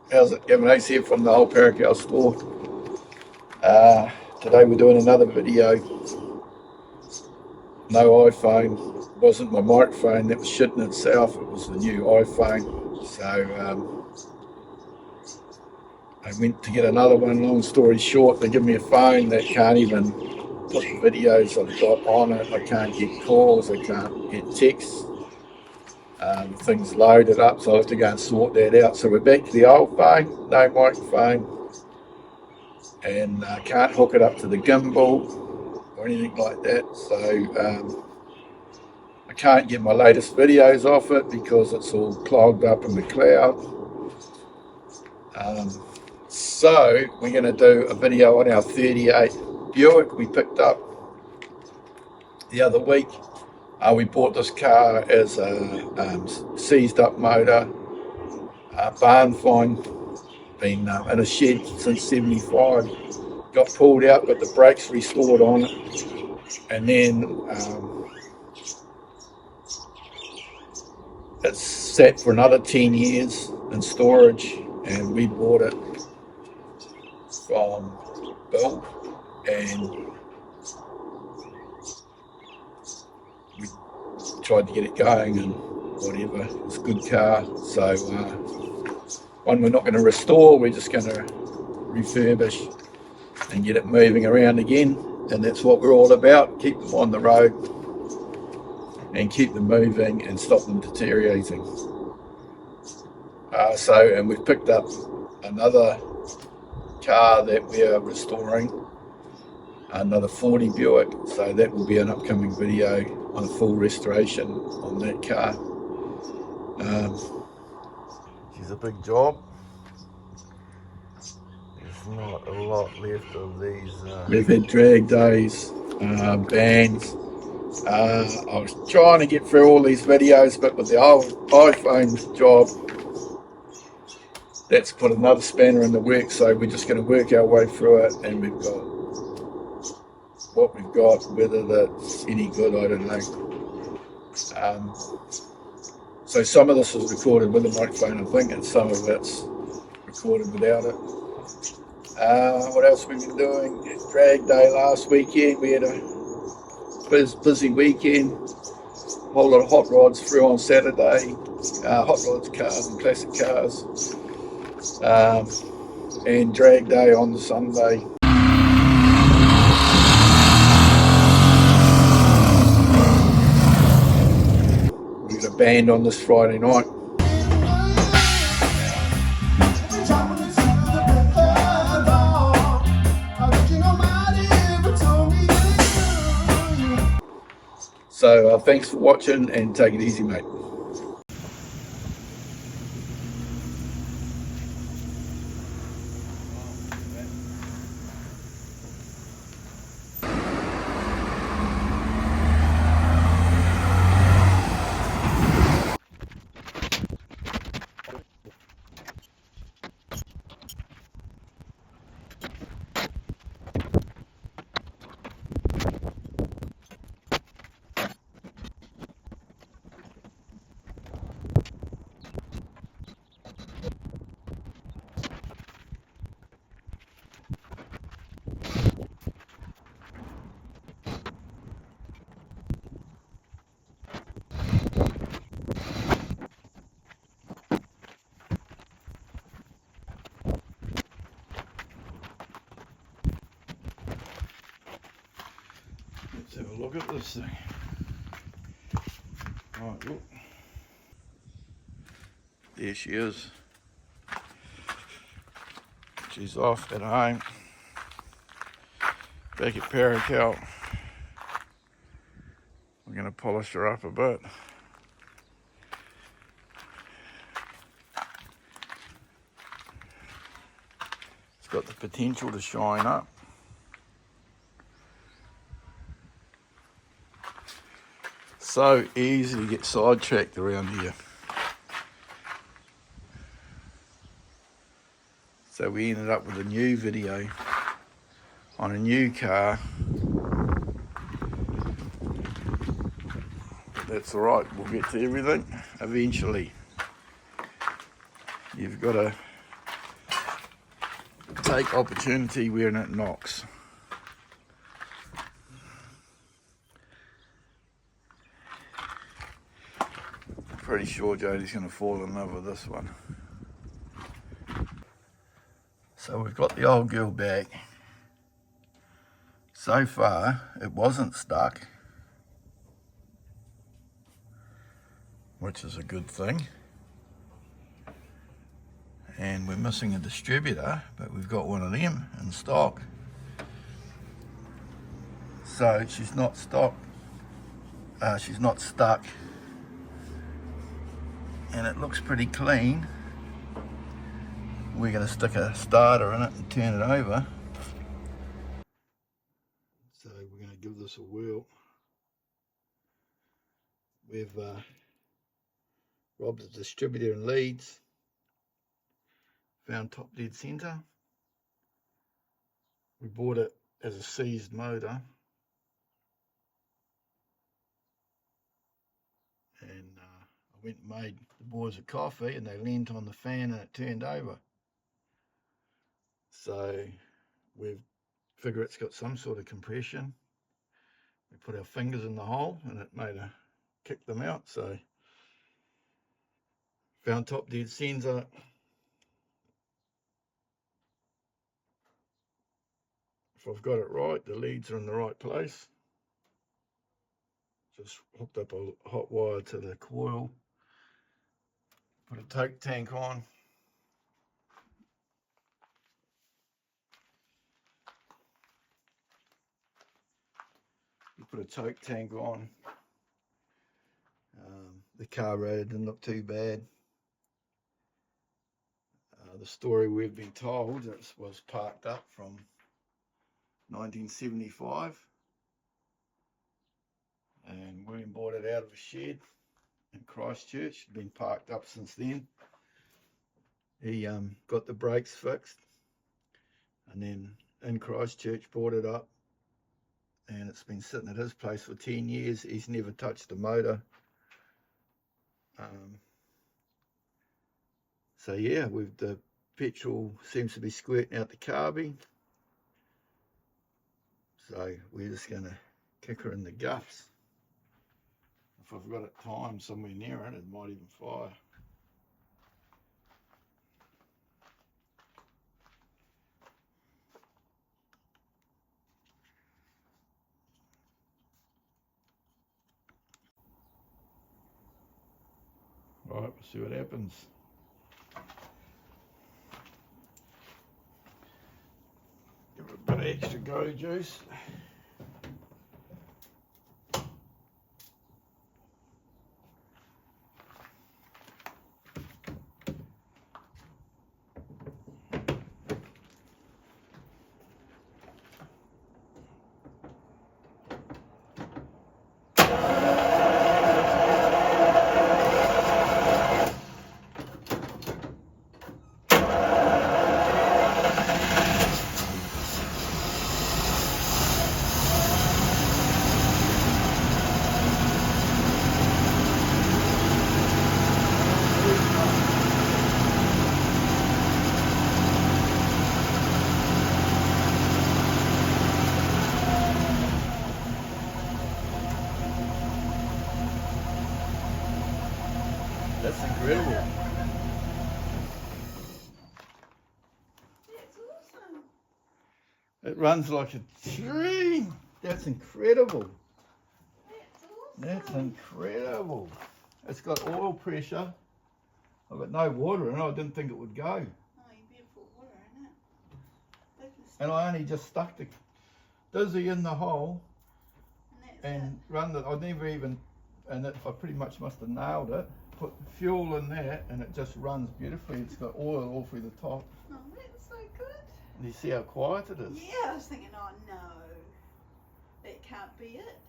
How's it? Gavin Ace here from the old Paracal store. Today we're doing another video. No iPhone. It wasn't my microphone that was shitting itself. It was the new iPhone. So I went to get another one. Long story short, they give me a phone that can't even put the videos I've got on it. I can't get calls. I can't get texts. The thing's loaded up, so I have to go and sort that out. So we're back to the old phone, no microphone, and can't hook it up to the gimbal or anything like that. So I can't get my latest videos off it because it's all clogged up in the cloud. So we're going to do a video on our 38 Buick we picked up the other week. We bought this car as a seized up motor, barn find, been in a shed since 75, got pulled out, got the brakes restored on it, and then it's sat for another 10 years in storage, and we bought it from Bill, and we tried to get it going and whatever. It's a good car. So one we're not going to restore, we're just going to refurbish and get it moving around again, and that's what we're all about. Keep them on the road and keep them moving and stop them deteriorating. And we've picked up another car that we are restoring, another 40 Buick, so that will be an upcoming video on a full restoration on that car. It's a big job. There's not a lot left of these. We've had drag days, bands. I was trying to get through all these videos, but with the old iPhone job, that's put another spanner in the works, so we're just going to work our way through it, and we've got what we've got. Whether that's any good, I don't know. So some of this is recorded with a microphone, I think, and some of it's recorded without it. What else have we been doing? Drag day last weekend. We had a busy weekend. A whole lot of hot rods through on Saturday. Hot rods, cars and classic cars. And drag day on the Sunday. We got a band on this Friday night. So thanks for watching, and take it easy, mate. Let's have a look at this thing. Right, look. There she is. She's off at home. Back at Paracal. We're going to polish her up a bit. It's got the potential to shine up. So easy to get sidetracked around here. So we ended up with a new video on a new car. But that's alright, we'll get to everything eventually. You've got to take opportunity when it knocks. Pretty sure Jodie's going to fall in love with this one. So we've got the old girl back. So far it wasn't stuck, which is a good thing. And we're missing a distributor, but we've got one of them in stock. So she's not stuck, and it looks pretty clean. We're going to stick a starter in it and turn it over. So we're going to give this a whirl. We've robbed the distributor in Leeds, found top dead centre. We bought it as a seized motor, and I went and made the boys a coffee and they leaned on the fan and it turned over. So we figure it's got some sort of compression. We put our fingers in the hole and it made a kick them out. So found top dead centre. If I've got it right, the leads are in the right place. Just hooked up a hot wire to the coil. Put a toke tank on. Put a toke tank on. The carburetor didn't look too bad. The story we've been told was parked up from 1975, and William bought it out of a shed in Christchurch. It's been parked up since then. He got the brakes fixed, and then in Christchurch bought it up, and it's been sitting at his place for 10 years. He's never touched the motor. So yeah, the petrol seems to be squirting out the carby. So we're just going to kick her in the guts. If I've got it timed somewhere near it, it might even fire. Right, we'll see what happens. Give it a bit of extra go juice. That's incredible. That's awesome. It runs like a tree. That's incredible. That's awesome. That's incredible. It's got oil pressure. I've got no water in it. I didn't think it would go. Oh, you better put water in it. And I only just stuck the dizzy in the hole And and run it. I never even, and I pretty much must have nailed it. Put fuel in there and it just runs beautifully. It's got oil all through the top. Oh, that's so good. And you see how quiet it is? Yeah, I was thinking, oh no, that can't be it.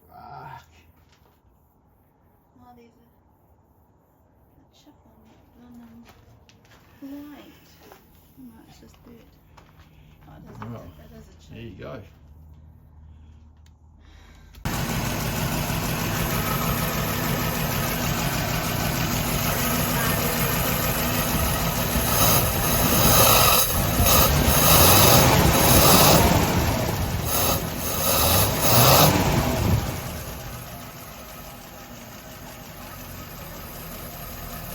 Fuck. Oh, there's a chip on the light. No, it's just dirt. Oh, it is a chip. There you go.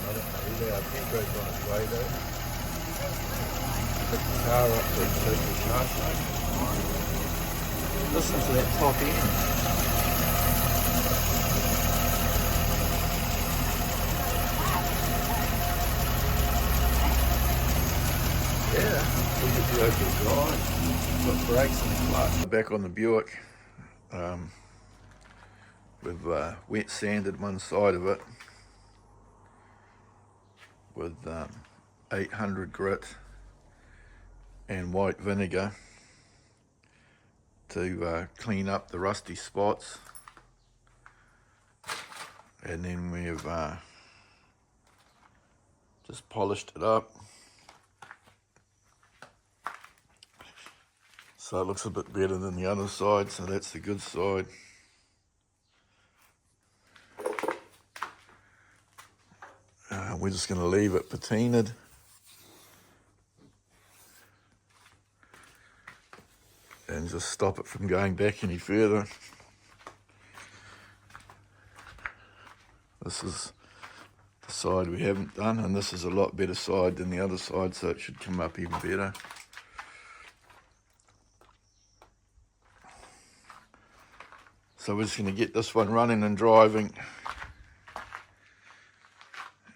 I don't know, either our Pedro's on its way though. Pick the car up to take the car plate. Listen to that top end. Yeah, we could go for a drive. Got brakes in the clutch. Back on the Buick. We've wet sanded one side of it with 800 grit and white vinegar to clean up the rusty spots, and then we've just polished it up so it looks a bit better than the other side, so that's the good side. We're just going to leave it patinaed. And just stop it from going back any further. This is the side we haven't done, and this is a lot better side than the other side, so it should come up even better. So we're just going to get this one running and driving,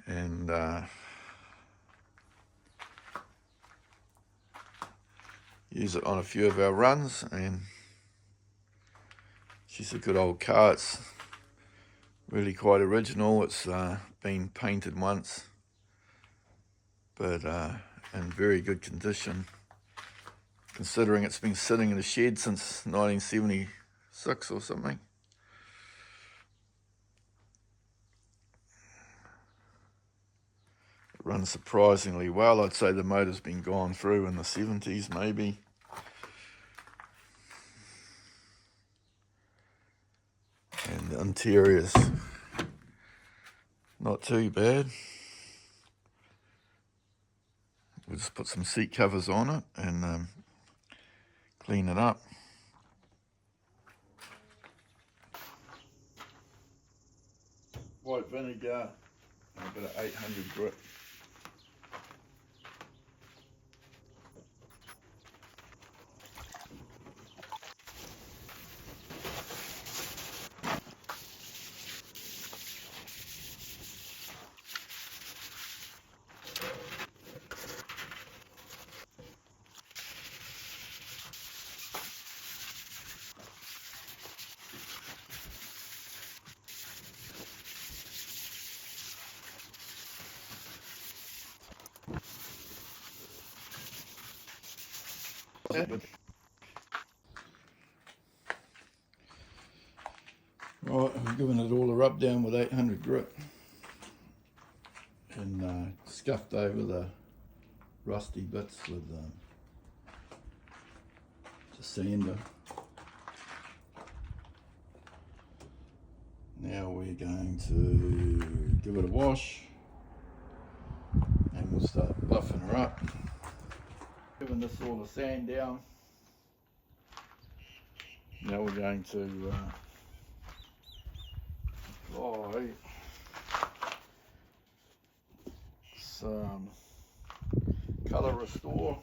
and use it on a few of our runs. And she's a good old car. It's really quite original. It's been painted once, but in very good condition, considering it's been sitting in a shed since 1976 or something. It runs surprisingly well. I'd say the motor's been gone through in the 70s maybe. And the interior's not too bad. We'll just put some seat covers on it and clean it up. White vinegar and a bit of 800 grit. Right, I'm giving it all a rub down with 800 grit and scuffed over the rusty bits with the sander. Now we're going to give it a wash and we'll start buffing her up. Giving this all the sand down. Now we're going to apply some colour restore.